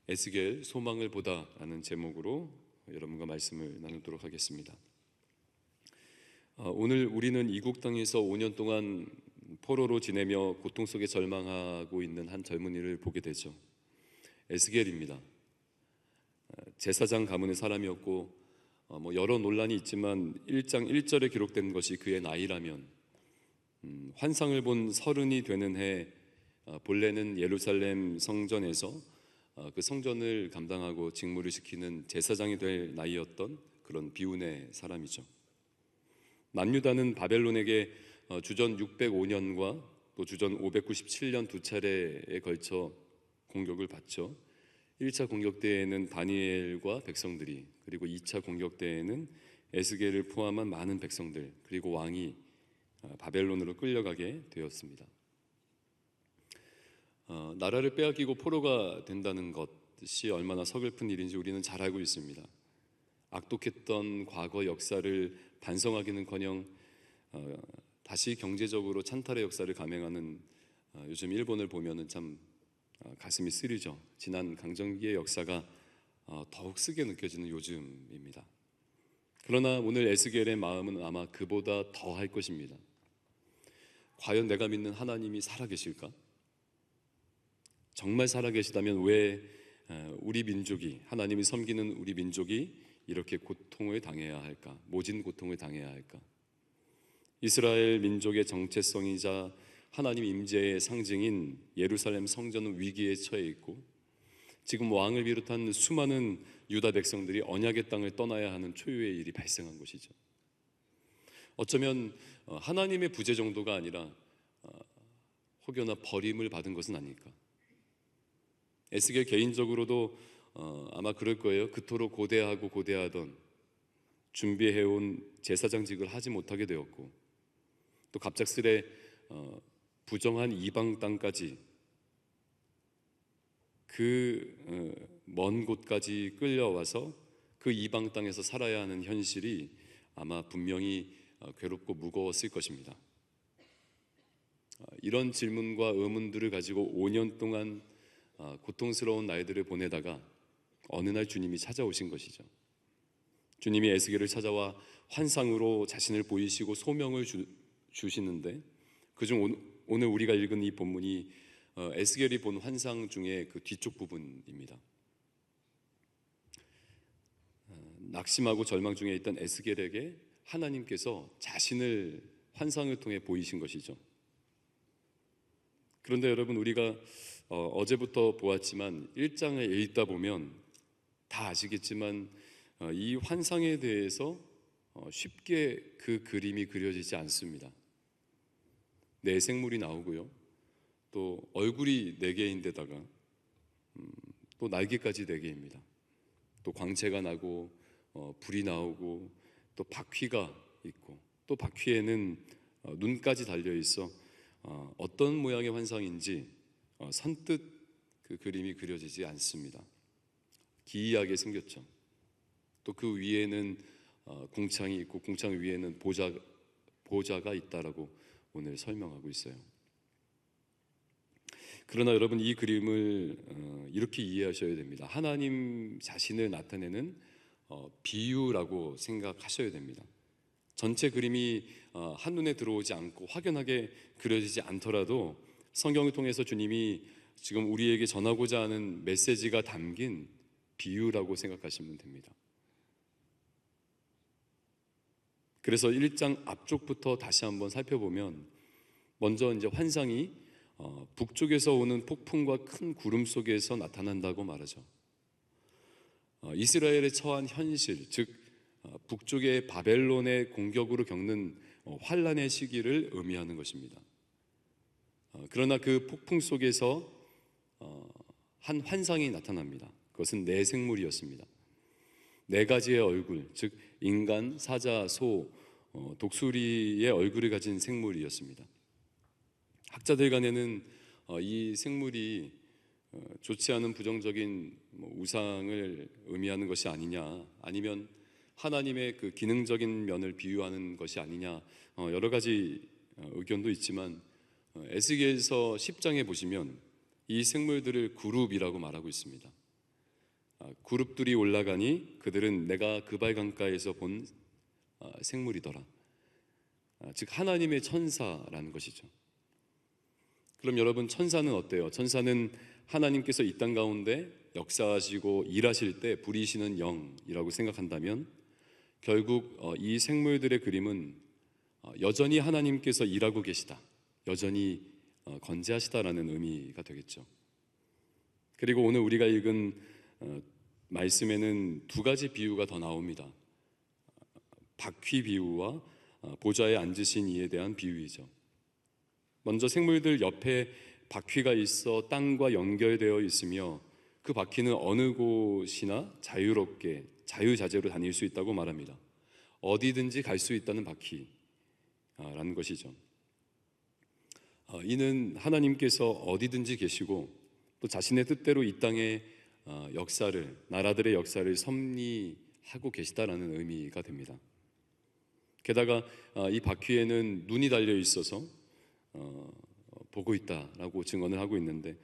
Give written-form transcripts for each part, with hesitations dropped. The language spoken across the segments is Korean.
에스겔 소망을 보다라는 제목으로 여러분과 말씀을 나누도록 하겠습니다. 오늘 우리는 이국 땅에서 5년 동안 포로로 지내며 고통 속에 절망하고 있는 한 젊은이를 보게 되죠. 에스겔입니다. 제사장 가문의 사람이었고 여러 논란이 있지만 1장 1절에 기록된 것이 그의 나이라면 환상을 본 30이 되는 해 본래는 예루살렘 성전에서 그 성전을 감당하고 직무를 지키는 제사장이 될 나이였던 그런 비운의 사람이죠. 남유다는 바벨론에게 주전 605년과 또 주전 597년 두 차례에 걸쳐 공격을 받죠. 1차 공격 때에는 다니엘과 백성들이, 그리고 2차 공격 때에는 에스겔을 포함한 많은 백성들, 그리고 왕이 바벨론으로 끌려가게 되었습니다. 나라를 빼앗기고 포로가 된다는 것이 얼마나 서글픈 일인지 우리는 잘 알고 있습니다. 악독했던 과거 역사를 반성하기는커녕 다시 경제적으로 찬탈의 역사를 감행하는 요즘 일본을 보면은 참 가슴이 쓰리죠. 지난 강점기의 역사가 더욱 쓰게 느껴지는 요즘입니다. 그러나 오늘 에스겔의 마음은 아마 그보다 더 할 것입니다. 과연 내가 믿는 하나님이 살아계실까? 정말 살아계시다면 왜 우리 민족이, 하나님이 섬기는 우리 민족이 이렇게 고통을 당해야 할까? 모진 고통을 당해야 할까? 이스라엘 민족의 정체성이자 하나님 임재의 상징인 예루살렘 성전은 위기에 처해 있고, 지금 왕을 비롯한 수많은 유다 백성들이 언약의 땅을 떠나야 하는 초유의 일이 발생한 것이죠. 어쩌면 하나님의 부재 정도가 아니라 혹여나 버림을 받은 것은 아닐까? 에스겔 개인적으로도 아마 그럴 거예요. 그토록 고대하고 고대하던 준비해온 제사장직을 하지 못하게 되었고, 또 갑작스레 부정한 이방 땅까지, 그 먼 곳까지 끌려와서 그 이방 땅에서 살아야 하는 현실이 아마 분명히 괴롭고 무거웠을 것입니다. 이런 질문과 의문들을 가지고 5년 동안 고통스러운 날들을 보내다가 어느 날 주님이 찾아오신 것이죠. 주님이 에스겔을 찾아와 환상으로 자신을 보이시고 소명을 주시는데, 그중 오늘 우리가 읽은 이 본문이 에스겔이 본 환상 중에 그 뒤쪽 부분입니다. 낙심하고 절망 중에 있던 에스겔에게 하나님께서 자신을 환상을 통해 보이신 것이죠. 그런데 여러분, 우리가 어제부터 보았지만 1장을 읽다 보면 다 아시겠지만 이 환상에 대해서 쉽게 그 그림이 그려지지 않습니다. 네 생물이 나오고요, 또 얼굴이 4개인데다가 또 날개까지 4개입니다. 또 광채가 나고 불이 나오고 또 바퀴가 있고, 또 바퀴에는 눈까지 달려있어 어떤 모양의 환상인지 선뜻 그 그림이 그려지지 않습니다. 기이하게 생겼죠. 또 그 위에는 궁창이 있고, 궁창 위에는 보좌가 있다라고 오늘 설명하고 있어요. 그러나 여러분, 이 그림을 이렇게 이해하셔야 됩니다. 하나님 자신을 나타내는 비유라고 생각하셔야 됩니다. 전체 그림이 한눈에 들어오지 않고 확연하게 그려지지 않더라도 성경을 통해서 주님이 지금 우리에게 전하고자 하는 메시지가 담긴 비유라고 생각하시면 됩니다. 그래서 1장 앞쪽부터 다시 한번 살펴보면, 먼저 이제 환상이 북쪽에서 오는 폭풍과 큰 구름 속에서 나타난다고 말하죠. 이스라엘에 처한 현실, 즉 북쪽의 바벨론의 공격으로 겪는 환란의 시기를 의미하는 것입니다. 그러나 그 폭풍 속에서 한 환상이 나타납니다. 그것은 4생물이었습니다. 4가지의 얼굴, 즉 인간, 사자, 소, 독수리의 얼굴을 가진 생물이었습니다. 학자들 간에는 이 생물이 좋지 않은 부정적인 우상을 의미하는 것이 아니냐, 아니면 하나님의 그 기능적인 면을 비유하는 것이 아니냐, 여러 가지 의견도 있지만 에스겔서 10장에 보시면 이 생물들을 그룹이라고 말하고 있습니다. 그룹들이 올라가니 그들은 내가 그발 강가에서 본 생물이더라. 즉 하나님의 천사라는 것이죠. 그럼 여러분, 천사는 어때요? 천사는 하나님께서 이 땅 가운데 역사하시고 일하실 때 부리시는 영이라고 생각한다면 결국 이 생물들의 그림은 여전히 하나님께서 일하고 계시다, 여전히 건재하시다라는 의미가 되겠죠. 그리고 오늘 우리가 읽은 말씀에는 두 가지 비유가 더 나옵니다. 바퀴 비유와 보좌에 앉으신 이에 대한 비유이죠. 먼저 생물들 옆에 바퀴가 있어 땅과 연결되어 있으며 그 바퀴는 어느 곳이나 자유롭게 자유자재로 다닐 수 있다고 말합니다. 어디든지 갈 수 있다는 바퀴라는 것이죠. 이는 하나님께서 어디든지 계시고 또 자신의 뜻대로 이 땅의 역사를, 나라들의 역사를 섭리하고 계시다라는 의미가 됩니다. 게다가 이 바퀴에는 눈이 달려 있어서 보고 있다라고 증언을 하고 있는데,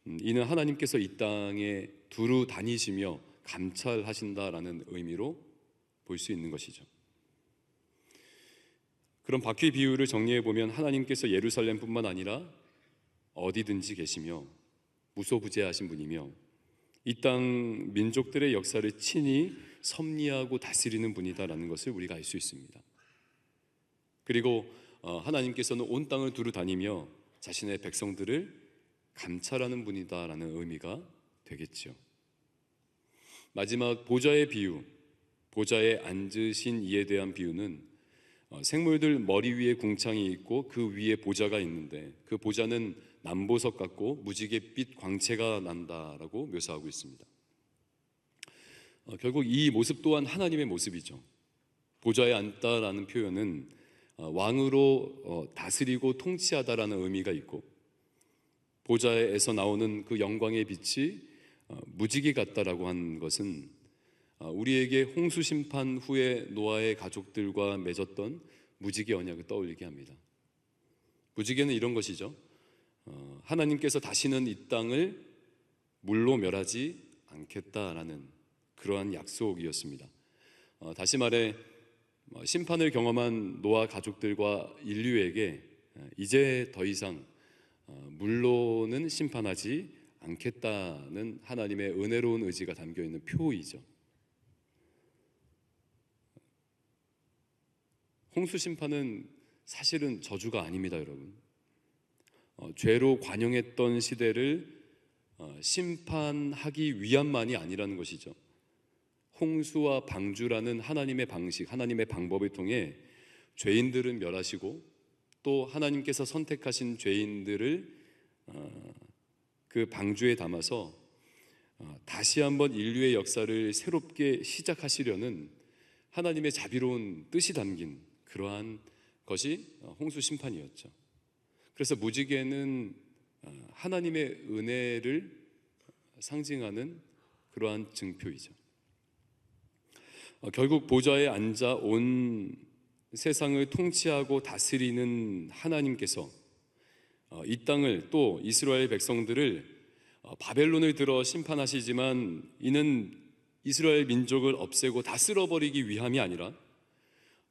이는 하나님께서 이 땅에 두루 다니시며 감찰하신다라는 의미로 볼 수 있는 것이죠. 그럼 바퀴 비유를 정리해 보면 하나님께서 예루살렘뿐만 아니라 어디든지 계시며 무소부재하신 분이며 이 땅 민족들의 역사를 친히 섭리하고 다스리는 분이다라는 것을 우리가 알 수 있습니다. 그리고 하나님께서는 온 땅을 두루 다니며 자신의 백성들을 감찰하는 분이다라는 의미가 되겠죠. 마지막 보좌의 비유, 보좌에 앉으신 이에 대한 비유는 생물들 머리 위에 궁창이 있고 그 위에 보좌가 있는데 그 보좌는 남보석 같고 무지갯빛 광채가 난다라고 묘사하고 있습니다. 결국 이 모습 또한 하나님의 모습이죠. 보좌에 앉다라는 표현은 왕으로 다스리고 통치하다라는 의미가 있고, 보좌에서 나오는 그 영광의 빛이 무지개 같다라고 한 것은 우리에게 홍수 심판 후에 노아의 가족들과 맺었던 무지개 언약을 떠올리게 합니다. 무지개는 이런 것이죠. 하나님께서 다시는 이 땅을 물로 멸하지 않겠다라는 그러한 약속이었습니다. 다시 말해 심판을 경험한 노아 가족들과 인류에게 이제 더 이상 물로는 심판하지 않겠다는 하나님의 은혜로운 의지가 담겨 있는 표이죠. 홍수 심판은 사실은 저주가 아닙니다, 여러분. 죄로 관영했던 시대를 심판하기 위함만이 아니라는 것이죠. 홍수와 방주라는 하나님의 방식, 하나님의 방법을 통해 죄인들은 멸하시고 또 하나님께서 선택하신 죄인들을 그 방주에 담아서 다시 한번 인류의 역사를 새롭게 시작하시려는 하나님의 자비로운 뜻이 담긴 그러한 것이 홍수 심판이었죠. 그래서 무지개는 하나님의 은혜를 상징하는 그러한 증표이죠. 결국 보좌에 앉아 온 세상을 통치하고 다스리는 하나님께서 이 땅을 또 이스라엘 백성들을 바벨론을 들어 심판하시지만 이는 이스라엘 민족을 없애고 다 쓸어버리기 위함이 아니라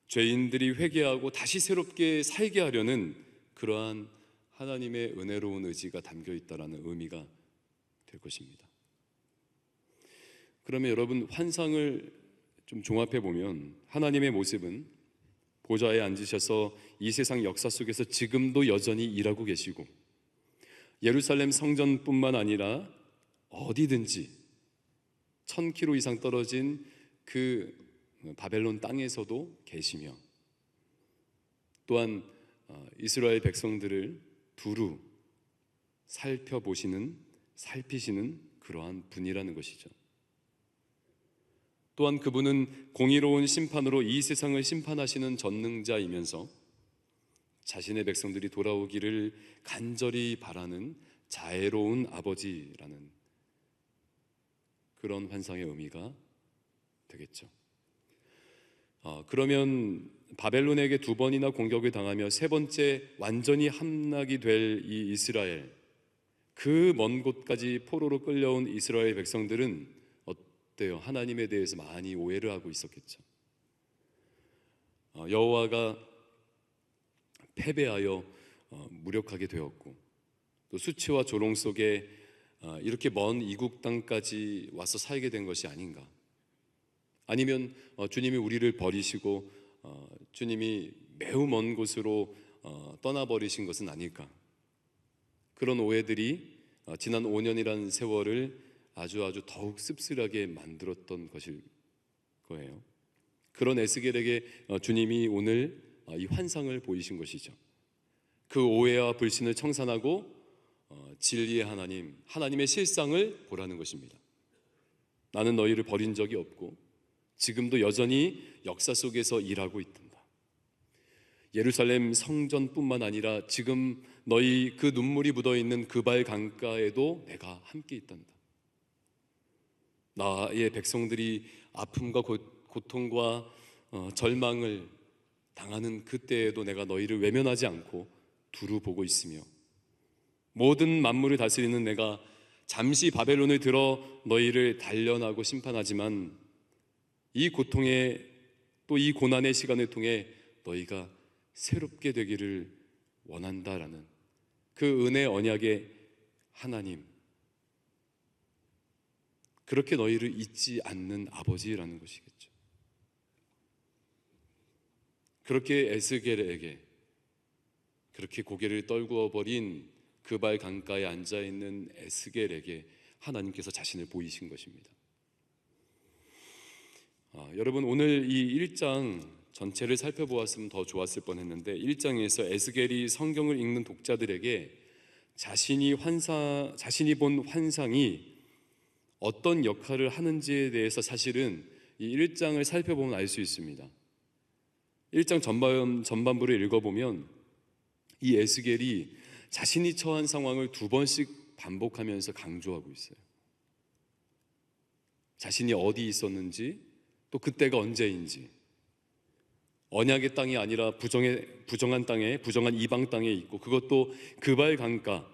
죄인들이 회개하고 다시 새롭게 살게 하려는 그러한 하나님의 은혜로운 의지가 담겨 있다라는 의미가 될 것입니다. 그러면 여러분, 환상을 좀 종합해 보면 하나님의 모습은 보좌에 앉으셔서 이 세상 역사 속에서 지금도 여전히 일하고 계시고, 예루살렘 성전뿐만 아니라 어디든지 1000km 이상 떨어진 그 바벨론 땅에서도 계시며, 또한 이스라엘 백성들을 두루 살피시는 그러한 분이라는 것이죠. 또한 그분은 공의로운 심판으로 이 세상을 심판하시는 전능자이면서 자신의 백성들이 돌아오기를 간절히 바라는 자애로운 아버지라는 그런 환상의 의미가 되겠죠. 그러면 바벨론에게 2번이나 공격을 당하며 3번째 완전히 함락이 될 이 이스라엘, 그 먼 곳까지 포로로 끌려온 이스라엘 백성들은 어때요? 하나님에 대해서 많이 오해를 하고 있었겠죠. 여호와가 패배하여 무력하게 되었고, 또 수치와 조롱 속에 이렇게 먼 이국 땅까지 와서 살게 된 것이 아닌가? 아니면 주님이 우리를 버리시고 주님이 매우 먼 곳으로 떠나버리신 것은 아닐까? 그런 오해들이 지난 5년이라는 세월을 아주 더욱 씁쓸하게 만들었던 것일 거예요. 그런 에스겔에게 주님이 오늘 이 환상을 보이신 것이죠. 그 오해와 불신을 청산하고 진리의 하나님, 하나님의 실상을 보라는 것입니다. 나는 너희를 버린 적이 없고 지금도 여전히 역사 속에서 일하고 있단다. 예루살렘 성전뿐만 아니라 지금 너희 그 눈물이 묻어있는 그발 강가에도 내가 함께 있단다. 나의 백성들이 아픔과 고통과 절망을 당하는 그때에도 내가 너희를 외면하지 않고 두루 보고 있으며, 모든 만물을 다스리는 내가 잠시 바벨론을 들어 너희를 단련하고 심판하지만 이 고통의 또 이 고난의 시간을 통해 너희가 새롭게 되기를 원한다라는 그 은혜 언약의 하나님, 그렇게 너희를 잊지 않는 아버지라는 것이겠죠. 그렇게 에스겔에게, 그렇게 고개를 떨구어 버린 그발 강가에 앉아있는 에스겔에게 하나님께서 자신을 보이신 것입니다. 여러분, 오늘 이 1장 전체를 살펴보았으면 더 좋았을 뻔했는데 1장에서 에스겔이 성경을 읽는 독자들에게 자신이 본 환상이 어떤 역할을 하는지에 대해서 사실은 이 1장을 살펴보면 알 수 있습니다. 1장 전반부를 읽어보면 이 에스겔이 자신이 처한 상황을 2번씩 반복하면서 강조하고 있어요. 자신이 어디 있었는지, 또 그때가 언제인지, 언약의 땅이 아니라 부정한 땅에, 부정한 이방 땅에 있고, 그것도 그발 강가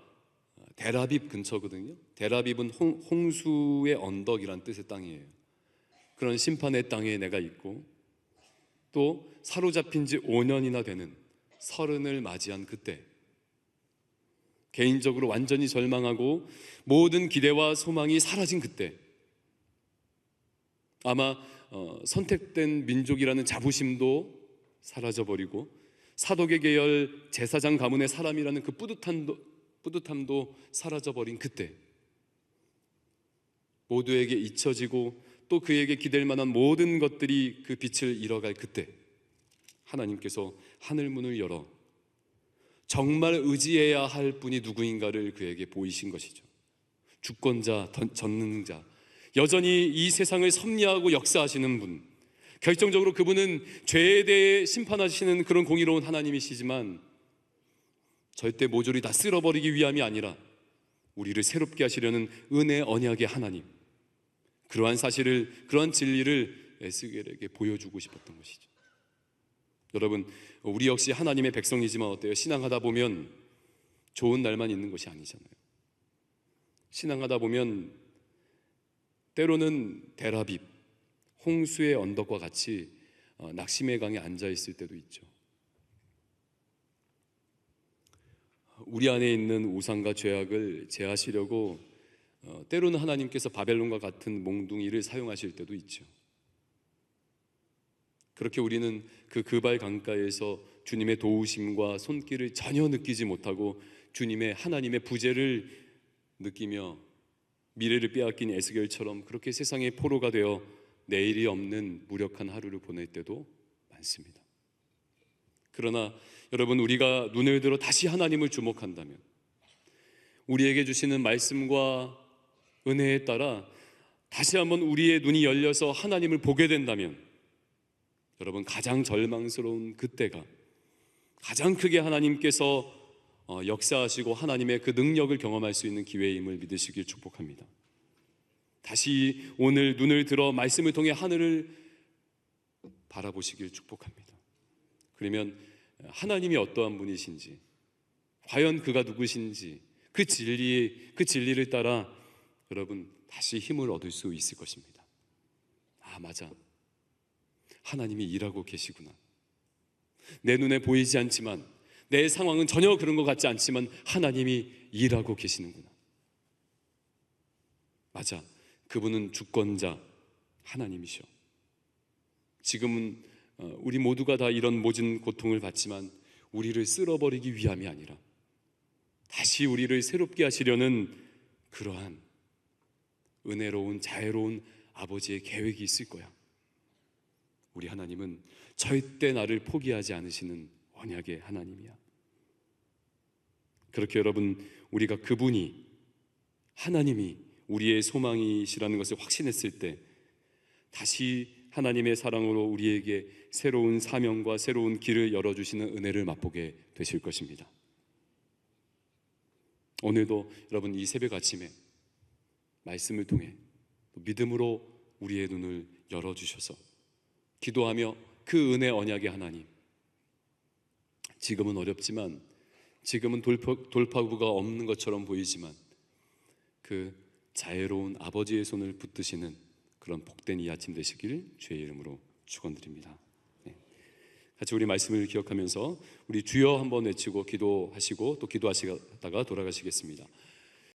데라빕 근처거든요. 데라빕은 홍수의 언덕이란 뜻의 땅이에요. 그런 심판의 땅에 내가 있고, 또 사로잡힌 지 5년이나 되는 서른을 맞이한 그때, 개인적으로 완전히 절망하고 모든 기대와 소망이 사라진 그때, 아마 선택된 민족이라는 자부심도 사라져버리고 사독의 계열 제사장 가문의 사람이라는 그 뿌듯함도 사라져버린 그때, 모두에게 잊혀지고 또 그에게 기댈 만한 모든 것들이 그 빛을 잃어갈 그때, 하나님께서 하늘문을 열어 정말 의지해야 할 분이 누구인가를 그에게 보이신 것이죠. 주권자, 전능자, 여전히 이 세상을 섭리하고 역사하시는 분, 결정적으로 그분은 죄에 대해 심판하시는 그런 공의로운 하나님이시지만 절대 모조리 다 쓸어버리기 위함이 아니라 우리를 새롭게 하시려는 은혜 언약의 하나님, 그러한 사실을, 그러한 진리를 에스겔에게 보여주고 싶었던 것이죠. 여러분, 우리 역시 하나님의 백성이지만 어때요? 신앙하다 보면 좋은 날만 있는 것이 아니잖아요. 신앙하다 보면 때로는 데라빕, 홍수의 언덕과 같이 낙심의 강에 앉아 있을 때도 있죠. 우리 안에 있는 우상과 죄악을 제하시려고 때로는 하나님께서 바벨론과 같은 몽둥이를 사용하실 때도 있죠. 그렇게 우리는 그발 강가에서 주님의 도우심과 손길을 전혀 느끼지 못하고 주님의 하나님의 부재를 느끼며 미래를 빼앗긴 에스겔처럼 그렇게 세상의 포로가 되어 내일이 없는 무력한 하루를 보낼 때도 많습니다. 그러나 여러분, 우리가 눈을 들어 다시 하나님을 주목한다면, 우리에게 주시는 말씀과 은혜에 따라 다시 한번 우리의 눈이 열려서 하나님을 보게 된다면, 여러분, 가장 절망스러운 그때가 가장 크게 하나님께서 역사하시고 하나님의 그 능력을 경험할 수 있는 기회임을 믿으시길 축복합니다. 다시 오늘 눈을 들어 말씀을 통해 하늘을 바라보시길 축복합니다. 그러면 하나님이 어떠한 분이신지, 과연 그가 누구신지, 그 진리를 따라 여러분 다시 힘을 얻을 수 있을 것입니다. 아, 맞아. 하나님이 일하고 계시구나. 내 눈에 보이지 않지만, 내 상황은 전혀 그런 것 같지 않지만 하나님이 일하고 계시는구나. 맞아. 그분은 주권자 하나님이셔. 지금은 우리 모두가 다 이런 모진 고통을 받지만 우리를 쓸어버리기 위함이 아니라 다시 우리를 새롭게 하시려는 그러한 은혜로운 자애로운 아버지의 계획이 있을 거야. 우리 하나님은 절대 나를 포기하지 않으시는 언약의 하나님이야. 그렇게 여러분, 우리가 그분이 하나님이 우리의 소망이시라는 것을 확신했을 때 다시 하나님의 사랑으로 우리에게 새로운 사명과 새로운 길을 열어주시는 은혜를 맛보게 되실 것입니다. 오늘도 여러분, 이 새벽 아침에 말씀을 통해 믿음으로 우리의 눈을 열어주셔서 기도하며 그 은혜 언약의 하나님, 지금은 어렵지만, 지금은 돌파구가 없는 것처럼 보이지만 그 자애로운 아버지의 손을 붙드시는 그런 복된 이 아침 되시길 주의 이름으로 축원드립니다. 같이 우리 말씀을 기억하면서 우리 주여 한번 외치고 기도하시고 또 기도하시다가 돌아가시겠습니다.